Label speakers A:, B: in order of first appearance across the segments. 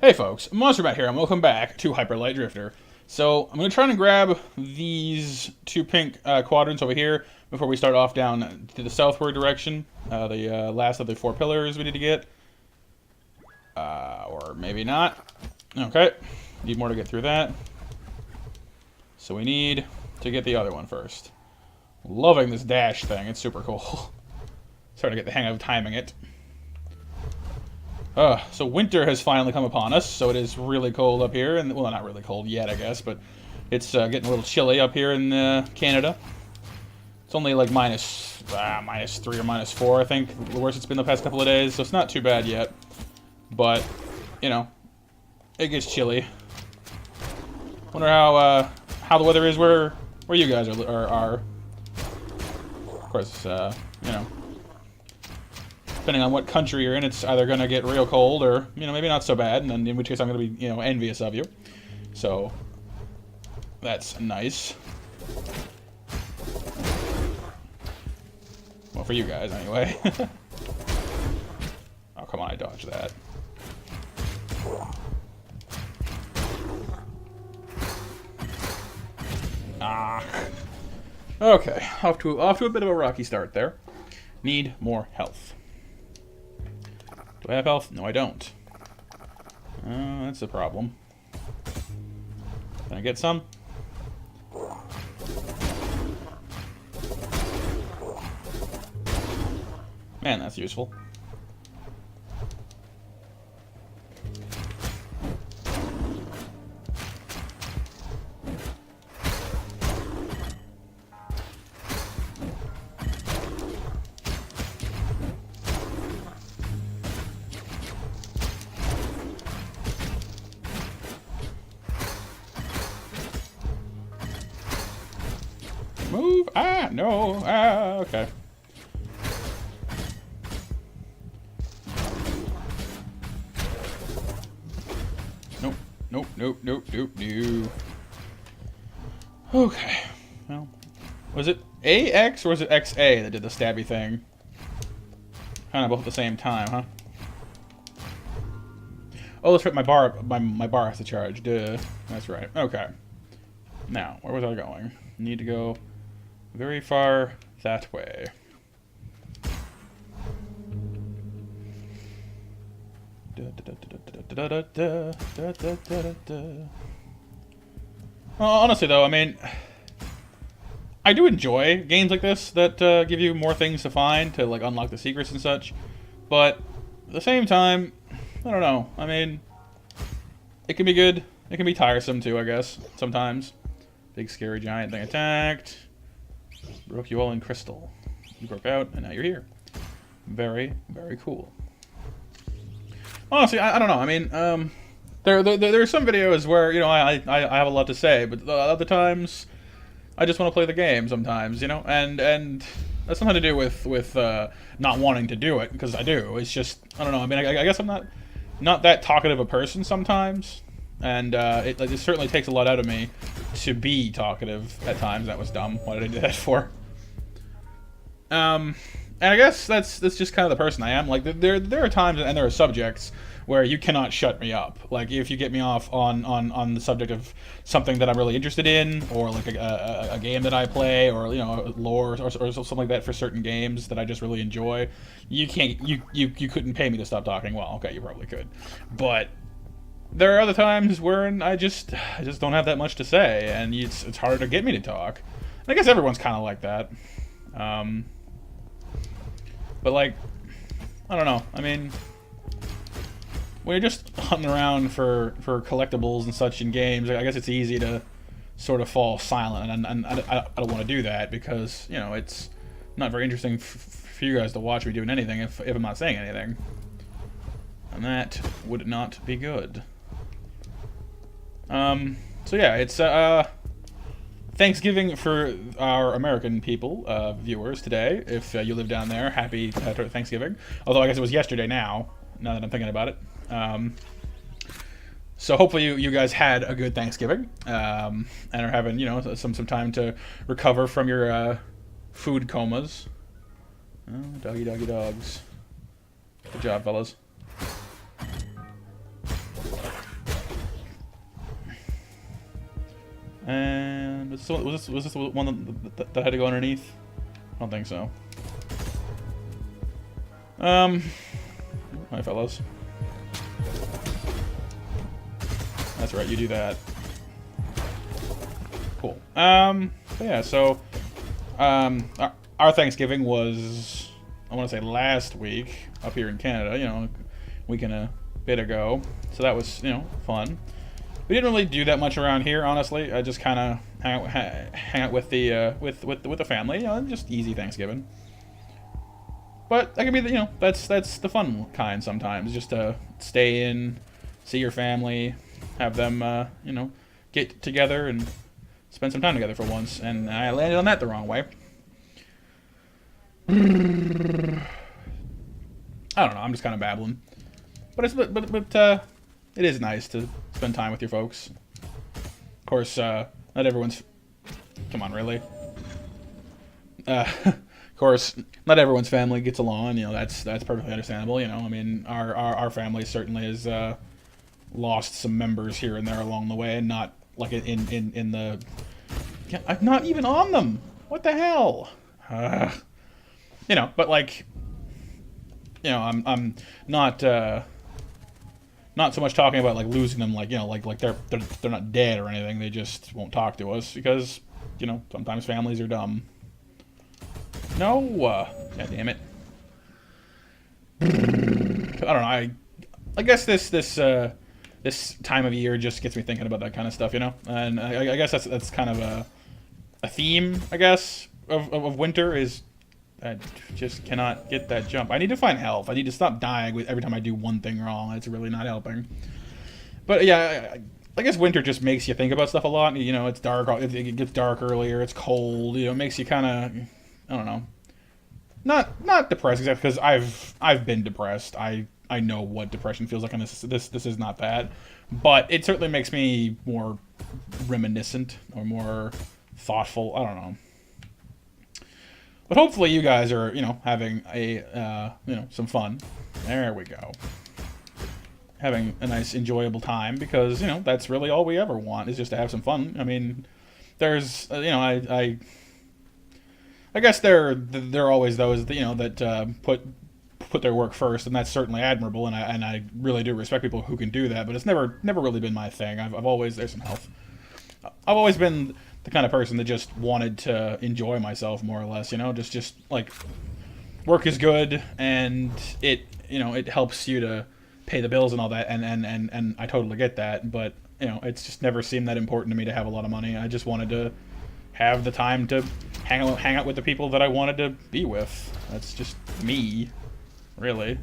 A: Hey folks, MonsterBat here, and welcome back to Hyper Light Drifter. So, I'm going to try and grab these two pink quadrants over here before we start off down to the southward direction. The last of the four pillars we need to get. Or maybe not. Okay, need more to get through that. So we need to get the other one first. Loving this dash thing, it's super cool. Starting to get the hang of timing it. So winter has finally come upon us, so it is really cold up here, and well, not really cold yet, I guess, but it's getting a little chilly up here in Canada. It's only like minus 3 or minus 4, I think, the worst it's been the past couple of days, so it's not too bad yet. But, you know, it gets chilly. Wonder how the weather is where you guys are. Of course, you know, depending on what country you're in, it's either going to get real cold or, you know, maybe not so bad, and then in which case I'm going to be, you know, envious of you. So, that's nice. Well, for you guys, anyway. Oh, come on, I dodged that. Ah. Okay, off to a bit of a rocky start there. Need more health. Do I have health? No, I don't. That's a problem. Can I get some? Man, that's useful. Move! Ah, no! Ah, okay. Nope, nope, nope, nope, nope, no. Okay. Well, was it AX or was it XA that did the stabby thing? Kind of both at the same time, huh? Oh, that's right, my bar has to charge. Duh. That's right. Okay. Now, where was I going? Need to go very far that way. Honestly, though, I mean, I do enjoy games like this that give you more things to find to like unlock the secrets and such. But at the same time, I don't know. I mean, it can be good. It can be tiresome too, I guess. Sometimes. Big scary giant thing attacked. Broke you all in crystal. You broke out, and now you're here. Very, very cool. Honestly, I don't know. I mean, there are some videos where, you know, I have a lot to say, but other times, I just want to play the game sometimes, you know? And that's nothing to do with not wanting to do it, because I do. It's just, I don't know. I mean, I guess I'm not that talkative a person sometimes. And it certainly takes a lot out of me to be talkative at times. That was dumb. What did I do that for? And I guess that's just kind of the person I am. Like there are times and there are subjects where you cannot shut me up. Like if you get me off on the subject of something that I'm really interested in, or like a game that I play, or you know lore or something like that for certain games that I just really enjoy, you couldn't pay me to stop talking. Well, okay, you probably could, but there are other times where I just don't have that much to say, and it's hard to get me to talk. And I guess everyone's kind of like that. But like, I don't know. I mean, when you're just hunting around for collectibles and such in games, I guess it's easy to sort of fall silent, and I don't want to do that because, you know, it's not very interesting for you guys to watch me doing anything if I'm not saying anything. And that would not be good. So yeah, it's Thanksgiving for our American people, viewers today. If you live down there, happy Thanksgiving. Although I guess it was yesterday now that I'm thinking about it. So hopefully you guys had a good Thanksgiving, and are having, you know, some time to recover from your food comas. Oh, doggy dogs. Good job, fellas. And was this the one that had to go underneath? I don't think so. Hi fellas. That's right, you do that. Cool. But yeah, so our Thanksgiving was, I want to say, last week up here in Canada. You know, a week and a bit ago. So that was, you know, fun. We didn't really do that much around here, honestly. I just kind of hang out with the with the family. You know, just easy Thanksgiving. But that can be, you know, that's the fun kind sometimes. Just to stay in, see your family, have them, you know, get together and spend some time together for once. And I landed on that the wrong way. I don't know. I'm just kind of babbling. But it is nice to spend time with your folks. Of course, not everyone's. Come on, really. Of course, not everyone's family gets along. You know, that's perfectly understandable. You know, I mean, our family certainly has lost some members here and there along the way, and not like in the. Yeah, I'm not even on them. What the hell? You know, but like, you know, I'm not not so much talking about like losing them, like, you know, like they're not dead or anything. They just won't talk to us because, you know, sometimes families are dumb. No, god damn it. I don't know. I guess this time of year just gets me thinking about that kind of stuff, you know. And I guess that's kind of a theme, I guess, of winter is. I just cannot get that jump. I need to find health. I need to stop dying with every time I do one thing wrong. It's really not helping. But yeah, I guess winter just makes you think about stuff a lot. You know, it's dark. It gets dark earlier. It's cold. You know, it makes you kind of, I don't know, not depressed exactly, because I've been depressed. I know what depression feels like, and this is not that. But it certainly makes me more reminiscent or more thoughtful. I don't know. But hopefully you guys are, you know, having a, you know, some fun. There we go. Having a nice, enjoyable time, because, you know, that's really all we ever want, is just to have some fun. I mean, there's, you know, I guess there are always those, you know, that put their work first, and that's certainly admirable, and I really do respect people who can do that. But it's never really been my thing. I've always, there's some health. I've always been the kind of person that just wanted to enjoy myself, more or less, you know, just like, work is good, and it, you know, it helps you to pay the bills and all that, and I totally get that, but, you know, it's just never seemed that important to me to have a lot of money. I just wanted to have the time to hang out with the people that I wanted to be with. That's just me, really.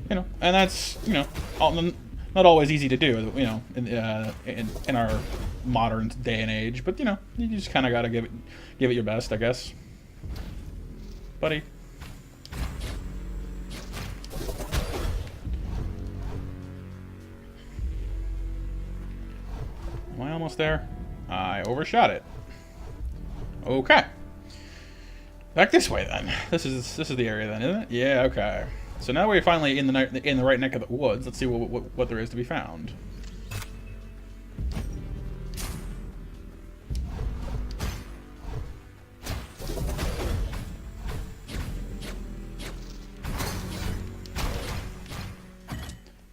A: You know, and that's, you know, not always easy to do, you know, in our modern day and age. But, you know, you just kind of got to give it your best, I guess, buddy. Am I almost there? I overshot it. Okay. Back this way then. This is the area then, isn't it? Yeah. Okay. So now we're finally in the right neck of the woods. Let's see what there is to be found.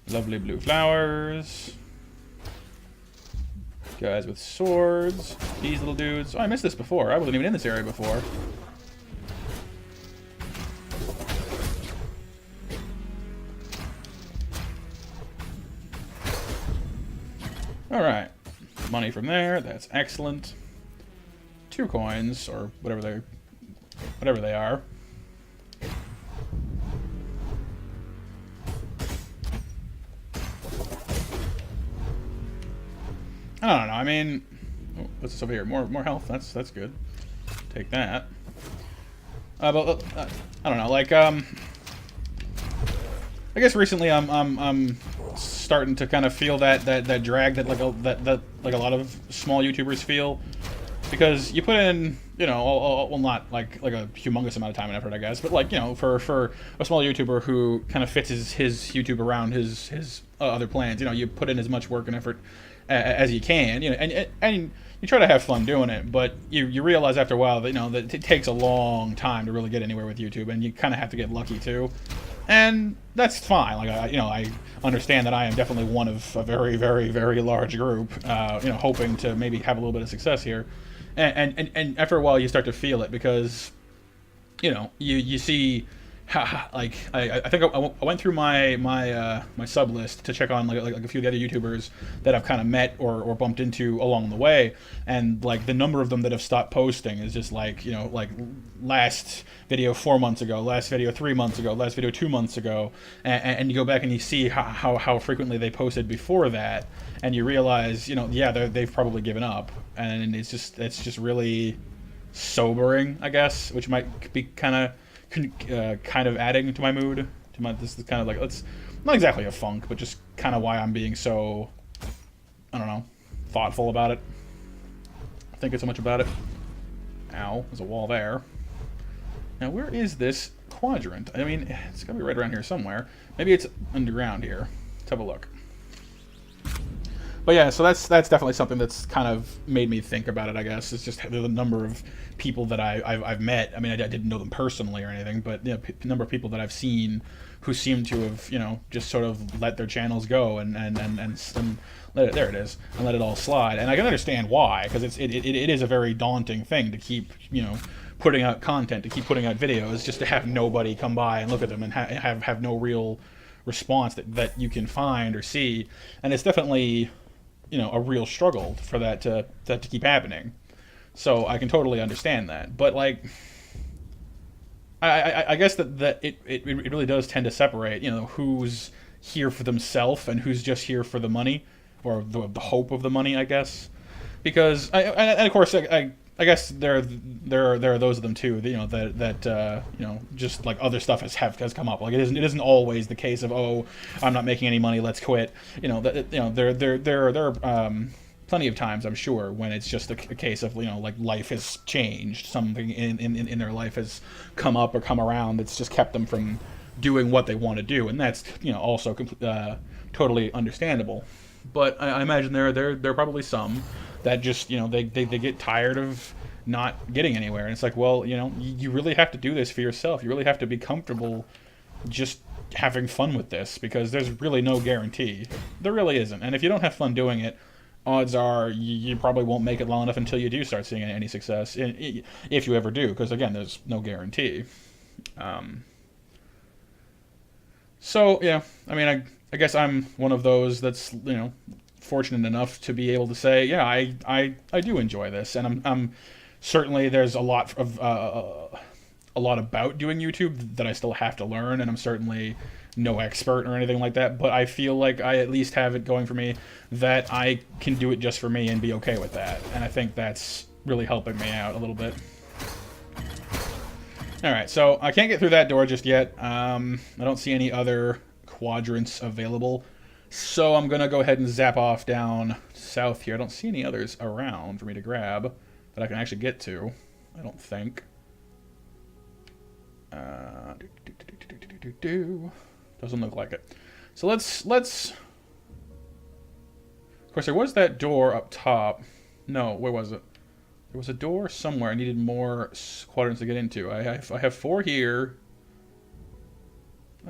A: Lovely blue flowers. Guys with swords. These little dudes. Oh, I missed this before. I wasn't even in this area before. Alright. Money from there. That's excellent. 2 coins, or whatever they are. I don't know. I mean, oh, what's this over here? More health. That's good. Take that. But I don't know. Like, I guess recently I'm starting to kind of feel that drag that like a lot of small YouTubers feel, because you put in, you know, well, not like a humongous amount of time and effort, I guess, but like, you know, for a small YouTuber who kind of fits his YouTube around his other plans. You know, you put in as much work and effort as you can. You know, and you try to have fun doing it, but you realize after a while that, you know, that it takes a long time to really get anywhere with YouTube, and you kind of have to get lucky too. And that's fine. Like, I understand that I am definitely one of a very, very, very large group, hoping to maybe have a little bit of success here. And after a while, you start to feel it because, you see like I think I went through my sub list to check on like a few of the other YouTubers that I've kind of met or bumped into along the way, and like the number of them that have stopped posting is just like, like last video 4 months ago, last video 3 months ago, last video 2 months ago, and you go back and you see how frequently they posted before that, and you realize, they've probably given up, and it's just really sobering, I guess, which might be kind of adding to my mood. This is kind of like, it's not exactly a funk, but just kind of why I'm being so, I don't know, thoughtful about it. Thinking so much about it. Ow, there's a wall there. Now, where is this quadrant? I mean, it's gotta be right around here somewhere. Maybe it's underground here. Let's have a look. But yeah, so that's definitely something that's kind of made me think about it, I guess. It's just the number of people that I've met. I mean, I didn't know them personally or anything, but the number of people that I've seen who seem to have, just sort of let their channels go and let it, there it is, and let it all slide. And I can understand why, because it is a very daunting thing to keep, putting out content, to keep putting out videos, just to have nobody come by and look at them and have no real response that you can find or see. And it's definitely, a real struggle for that to keep happening. So I can totally understand that. But like, I guess that it really does tend to separate, who's here for themselves and who's just here for the money, or the hope of the money, I guess. Because and of course I guess there are those of them too, that just like other stuff has come up. Like it isn't always the case of, oh, I'm not making any money, let's quit. There are plenty of times, I'm sure, when it's just a case of, like life has changed, something in their life has come up or come around that's just kept them from doing what they want to do, and that's also totally understandable. But I imagine there are probably some that just, they get tired of not getting anywhere. And it's like, well, you really have to do this for yourself. You really have to be comfortable just having fun with this, because there's really no guarantee. There really isn't. And if you don't have fun doing it, odds are you probably won't make it long enough until you do start seeing any success, if you ever do, because again, there's no guarantee. So, yeah, I mean, I guess I'm one of those that's, fortunate enough to be able to say, yeah, I do enjoy this, and I'm certainly, there's a lot about doing YouTube that I still have to learn, and I'm certainly no expert or anything like that, but I feel like I at least have it going for me that I can do it just for me and be okay with that, and I think that's really helping me out a little bit. Alright, so I can't get through that door just yet. I don't see any other quadrants available, so I'm going to go ahead and zap off down south here. I don't see any others around for me to grab that I can actually get to, I don't think. Doesn't look like it. So let's... Of course, there was that door up top. No, where was it? There was a door somewhere I needed more quadrants to get into. I have 4 here.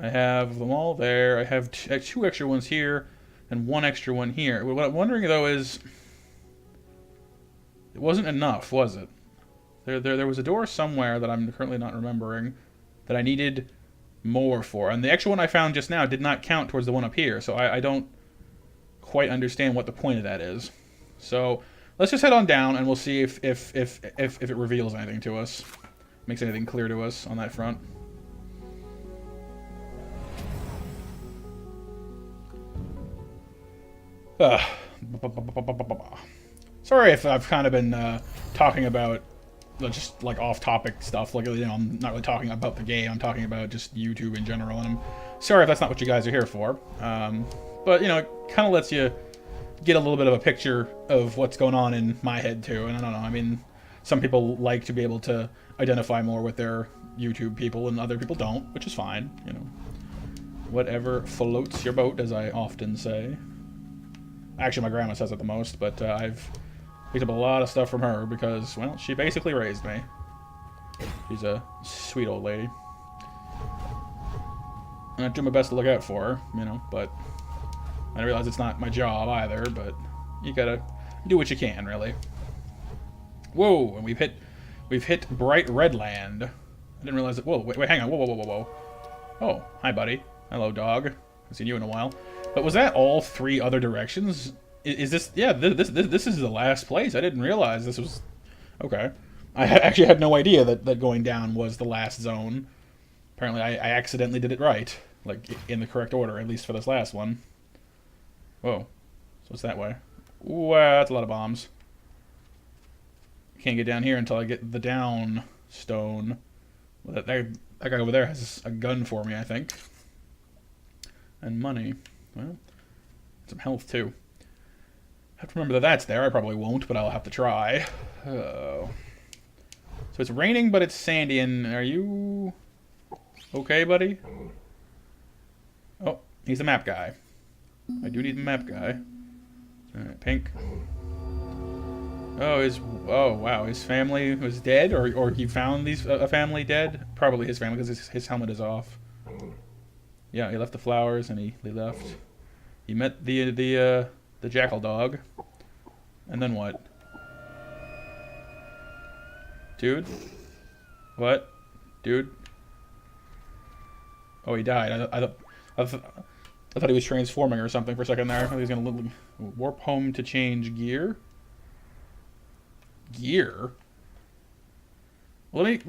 A: I have them all there. I have 2 extra ones here and 1 extra one here. What I'm wondering, though, is... It wasn't enough, was it? There was a door somewhere that I'm currently not remembering that I needed more for. And the extra one I found just now did not count towards the one up here, so I don't quite understand what the point of that is. So let's just head on down, and we'll see if it reveals anything to us. Makes anything clear to us on that front. Sorry if I've kind of been talking about just like off-topic stuff. Like, I'm not really talking about the game. I'm talking about just YouTube in general. And I'm sorry if that's not what you guys are here for. But it kind of lets you get a little bit of a picture of what's going on in my head too. And I don't know. I mean, some people like to be able to identify more with their YouTube people, and other people don't, which is fine. Whatever floats your boat, as I often say. Actually, my grandma says it the most, but I've picked up a lot of stuff from her because, well, she basically raised me. She's a sweet old lady. And I do my best to look out for her, you know, but I realize it's not my job either, but you gotta do what you can, really. Whoa, and we've hit bright red land. I didn't realize that. Whoa, wait, hang on. Whoa, whoa, whoa, whoa, whoa. Oh, hi, buddy. Hello, dog. Haven't seen you in a while. But was that all 3 other directions? Is this? Yeah, this is the last place. I didn't realize this was. Okay, I actually had no idea that going down was the last zone. Apparently, I accidentally did it right, like in the correct order, at least for this last one. Whoa, so it's that way. Wow, that's a lot of bombs. Can't get down here until I get the down stone. Well, that guy over there has a gun for me, I think. And money. Well, some health, too. I have to remember that that's there. I probably won't, but I'll have to try. Oh. So it's raining, but it's sandy, and are you okay, buddy? Oh, he's the map guy. I do need the map guy. Alright, pink. Oh wow, his family was dead, or he found a family dead. Probably his family because his helmet is off. Yeah, he left the flowers and he left. He met the jackal dog, and then what? Dude, what? Dude. Oh, he died. I thought he was transforming or something for a second there. I thought he was gonna warp home to change gear. Gear. Well, let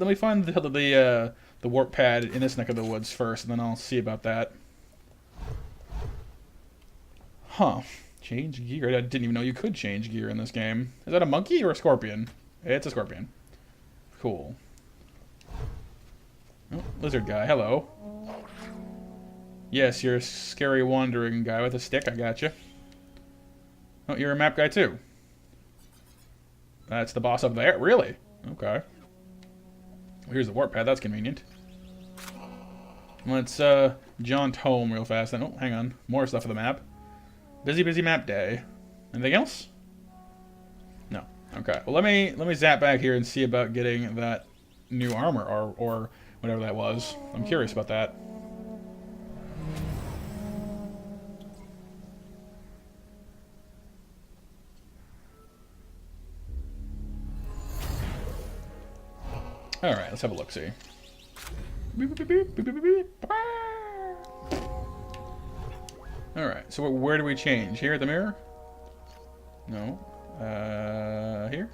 A: me find the warp pad in this neck of the woods first, and then I'll see about that. Huh? Change gear. I didn't even know you could change gear in this game. Is that a monkey or a scorpion? It's a scorpion. Cool. Oh, lizard guy. Hello. Yes, you're a scary wandering guy with a stick. I gotcha. Oh, you're a map guy too. That's the boss up there? Really? Okay. Well, here's the warp pad. That's convenient. Let's jaunt home real fast then. Oh, hang on. More stuff for the map. Busy map day. Anything else? No. Okay. Well, let me zap back here and see about getting that new armor or whatever that was. I'm curious about that. Alright, let's have a look-see. Alright, so where do we change? Here at the mirror? No. Here?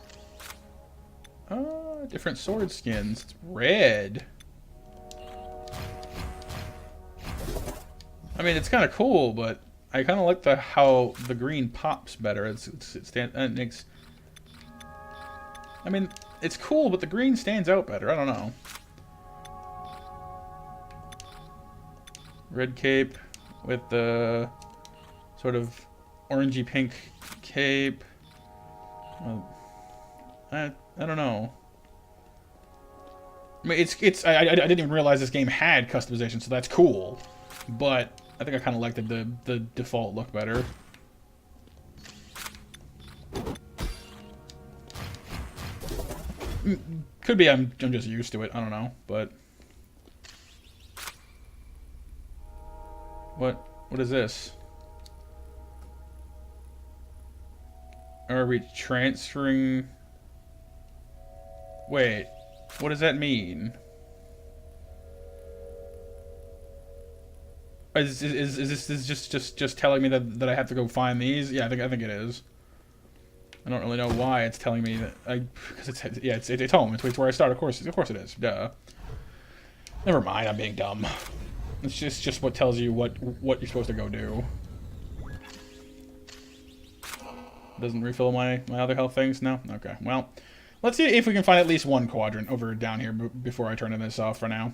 A: Different sword skins. It's red. I mean, it's kind of cool, but I kind of like how the green pops better. It makes... I mean, it's cool, but the green stands out better. I don't know. Red cape with the sort of orangey pink cape. I don't know. I mean, I didn't even realize this game had customization, so that's cool. But I think I kind of liked the default look better. Could be I'm just used to it. I don't know, but what is this? Are we transferring? Wait, what does that mean? Is this just telling me that I have to go find these? Yeah, I think it is. I don't really know why it's telling me that because it's home. It's where I start. Of course it is. Duh. Never mind. I'm being dumb. It's just what tells you what you're supposed to go do. Doesn't refill my other health things? No? Okay. Well, let's see if we can find at least one quadrant over down here before I turn this off for now.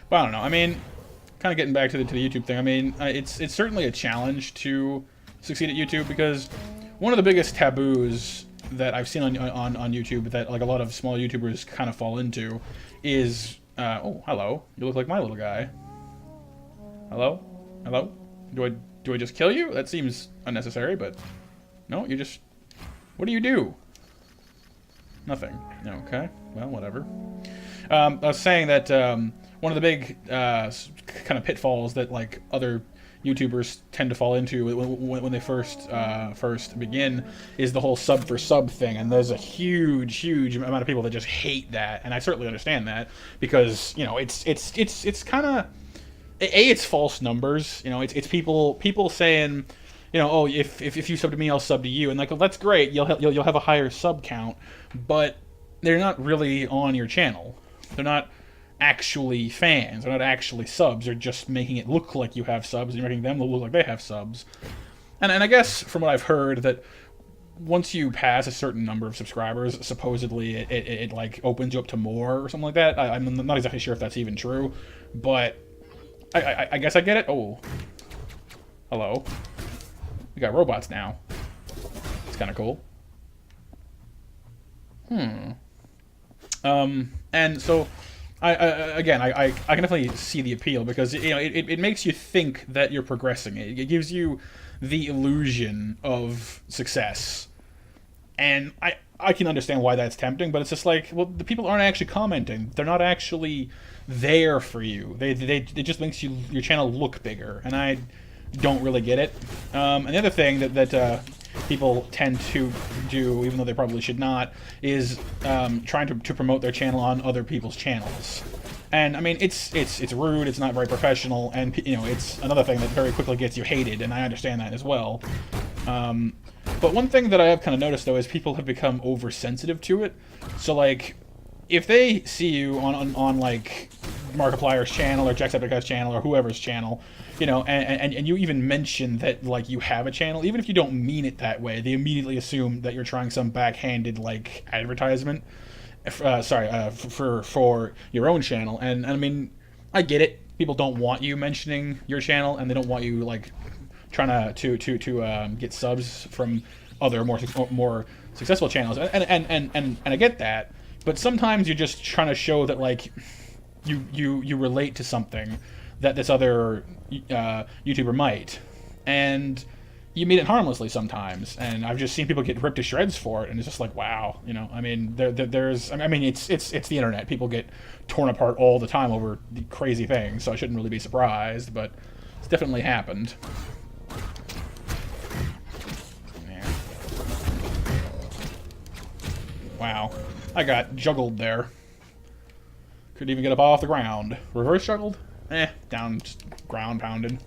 A: But I don't know. I mean, kind of getting back to the YouTube thing. I mean, it's certainly a challenge to succeed at YouTube because one of the biggest taboos that I've seen on YouTube that like a lot of small YouTubers kind of fall into is oh, hello, you look like my little guy. Hello, hello. Do I just kill you? That seems unnecessary, but no, you just. What do you do? Nothing. Okay, well, whatever. I was saying that one of the big kind of pitfalls that like other YouTubers tend to fall into when they first begin is the whole sub for sub thing, and there's a huge amount of people that just hate that, and I certainly understand that because it's kind of it's false numbers. It's people saying, oh, if you sub to me, I'll sub to you, and like, well, that's great. You'll have a higher sub count, but they're not really on your channel. They're not actually fans. They're not actually subs. They're just making it look like you have subs, and you're making them look like they have subs. And I guess from what I've heard that once you pass a certain number of subscribers, supposedly it like opens you up to more or something like that. I'm not exactly sure if that's even true, but I guess I get it. Oh, hello. We got robots now. It's kind of cool. And so, I can definitely see the appeal because it makes you think that you're progressing. It gives you the illusion of success, and I can understand why that's tempting. But it's just like, well, the people aren't actually commenting. They're not actually there for you. It just makes your channel look bigger, and I don't really get it. And the other thing that people tend to do, even though they probably should not, is trying to promote their channel on other people's channels. And I mean, it's rude. It's not very professional, and it's another thing that very quickly gets you hated. And I understand that as well. But one thing that I have kind of noticed though is people have become oversensitive to it. So like, if they see you on like Markiplier's channel or Jacksepticeye's channel or whoever's channel, and you even mention that like you have a channel, even if you don't mean it that way, they immediately assume that you're trying some backhanded like advertisement. For your own channel, and I mean, I get it. People don't want you mentioning your channel, and they don't want you like trying to get subs from other more successful channels, and I get that. But sometimes you're just trying to show that like you relate to something that this other YouTuber might, and you mean it harmlessly sometimes. And I've just seen people get ripped to shreds for it, and it's just like, wow, I mean, there's it's the internet. People get torn apart all the time over the crazy things, so I shouldn't really be surprised, but it's definitely happened. Yeah. Wow. I got juggled there. Couldn't even get up off the ground. Reverse juggled? Down, just ground pounded.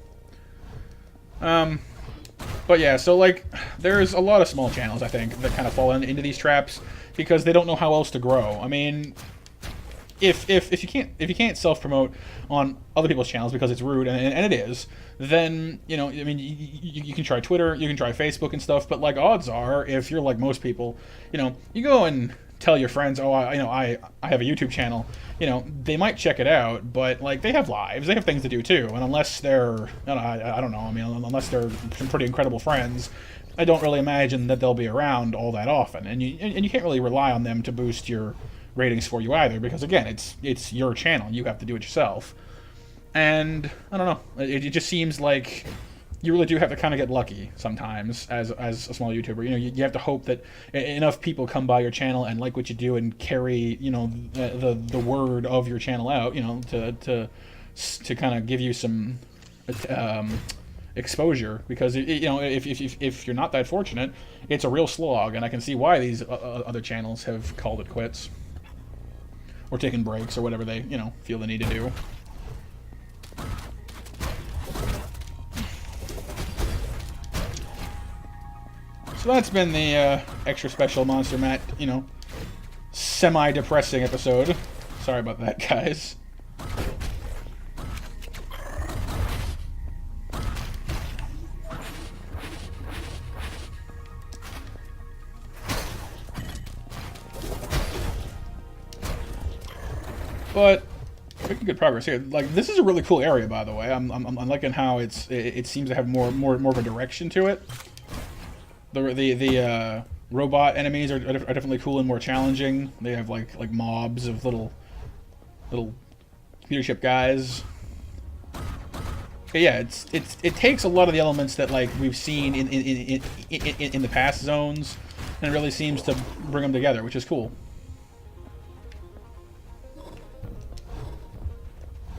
A: But yeah, so like, there's a lot of small channels, I think, that kind of fall into these traps because they don't know how else to grow. I mean, if you can't self-promote on other people's channels because it's rude, and it is, then I mean, you can try Twitter, you can try Facebook and stuff, but like, odds are, if you're like most people, you go and tell your friends, oh, I have a YouTube channel, they might check it out, but like, they have lives, they have things to do too, and unless they're, I don't know, I mean, unless they're some pretty incredible friends, I don't really imagine that they'll be around all that often, and you can't really rely on them to boost your ratings for you either, because again, it's your channel, you have to do it yourself, and I don't know, it just seems like you really do have to kind of get lucky sometimes as a small YouTuber. You have to hope that enough people come by your channel and like what you do and carry, the word of your channel out, to kind of give you some exposure. Because if you're not that fortunate, it's a real slog, and I can see why these other channels have called it quits or taken breaks or whatever they feel the need to do. So that's been the extra special Monster Matt, semi-depressing episode. Sorry about that, guys. But making good progress here. Like, this is a really cool area, by the way. I'm liking how it seems to have more of a direction to it. The robot enemies are definitely cool and more challenging. They have like mobs of little computer chip guys. But yeah, it takes a lot of the elements that like we've seen in the past zones, and it really seems to bring them together, which is cool.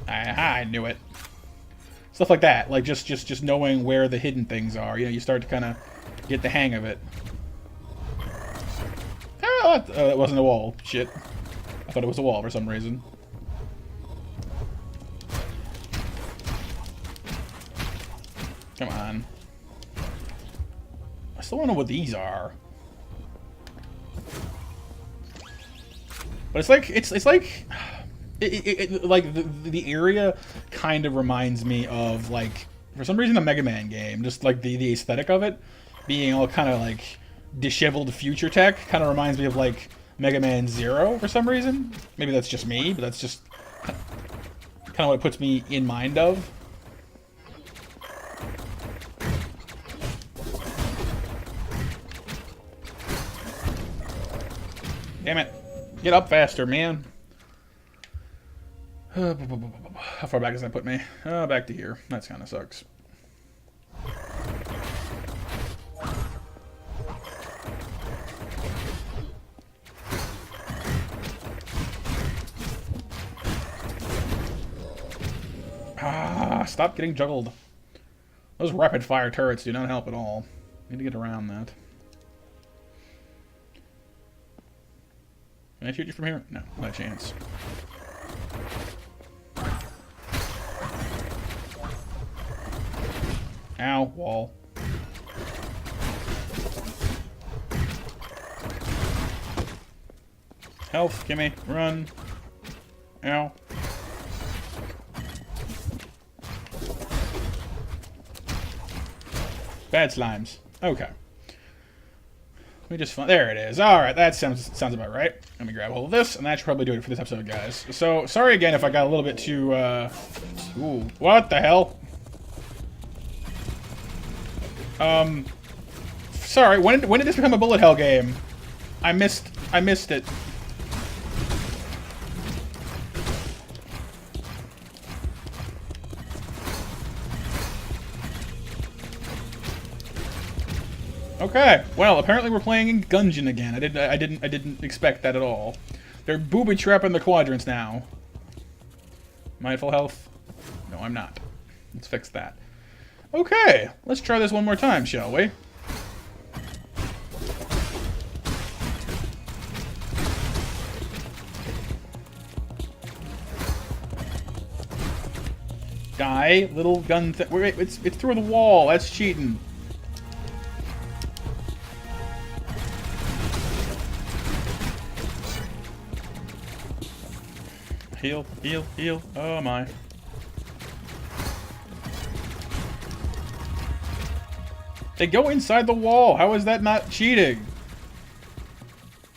A: I knew it. Stuff like that, like just knowing where the hidden things are. You know, you start to kind of get the hang of it. Oh, that wasn't a wall. Shit. I thought it was a wall for some reason. Come on. I still don't know what these are. But it's like like the area kind of reminds me of like for some reason a Mega Man game. Just like the aesthetic of it being all kind of like disheveled future tech kind of reminds me of like Mega Man Zero for some reason. Maybe that's just me, but that's just kind of what it puts me in mind of. Damn it. Get up faster, man. How far back does that put me? Back to here. That kind of sucks. Stop getting juggled. Those rapid fire turrets do not help at all. Need to get around that. Can I shoot you from here? No, not a chance. Ow, wall. Health, gimme, run. Ow. Bad slimes. Okay. Let me just find. There it is. All right, that sounds about right. Let me grab a hold of this, and that should probably do it for this episode, guys. So sorry again if I got a little bit too. Ooh, what the hell? Sorry. When did this become a bullet hell game? I missed it. Okay, well, apparently we're playing in Gungeon again. I didn't expect that at all. They're booby trapping the quadrants now. Mindful health? No, I'm not. Let's fix that. Okay, let's try this one more time, shall we? Die, little gun thing. Wait, it's through the wall. That's cheating. Heal, heal, heal. Oh my. They go inside the wall. How is that not cheating?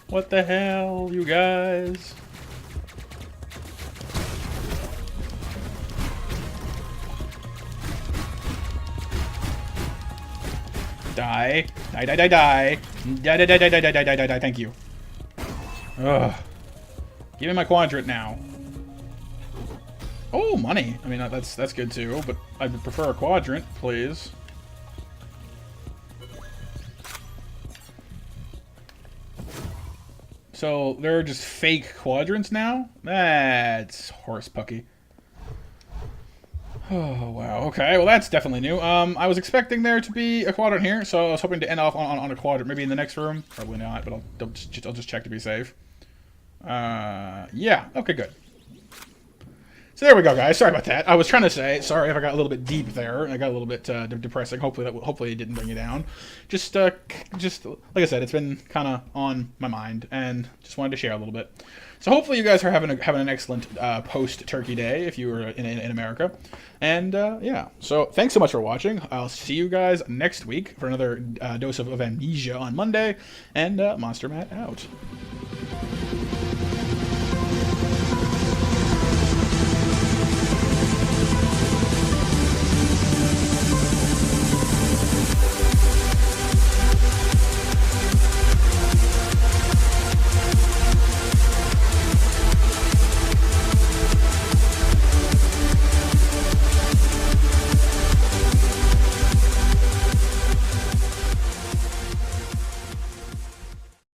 A: What the hell, you guys? Die. Die, die, die, die. Die, die, die, die, die, die, die, die, die. Thank you. Ugh. Give me my quadrant now. Oh, money. I mean, that's good too, but I would prefer a quadrant, please. So, they're just fake quadrants now? That's horse-pucky. Oh, wow. Okay, well, that's definitely new. I was expecting there to be a quadrant here, so I was hoping to end off on a quadrant. Maybe in the next room. Probably not, but I'll just check to be safe. Yeah. Okay, good. So there we go, guys. Sorry about that. I was trying to say sorry if I got a little bit deep there. I got a little bit depressing. Hopefully it didn't bring you down. Just like I said, it's been kind of on my mind, and just wanted to share a little bit. So hopefully you guys are having an excellent post-Turkey Day if you were in America. And yeah, so thanks so much for watching. I'll see you guys next week for another dose of amnesia on Monday. And Monster Matt out.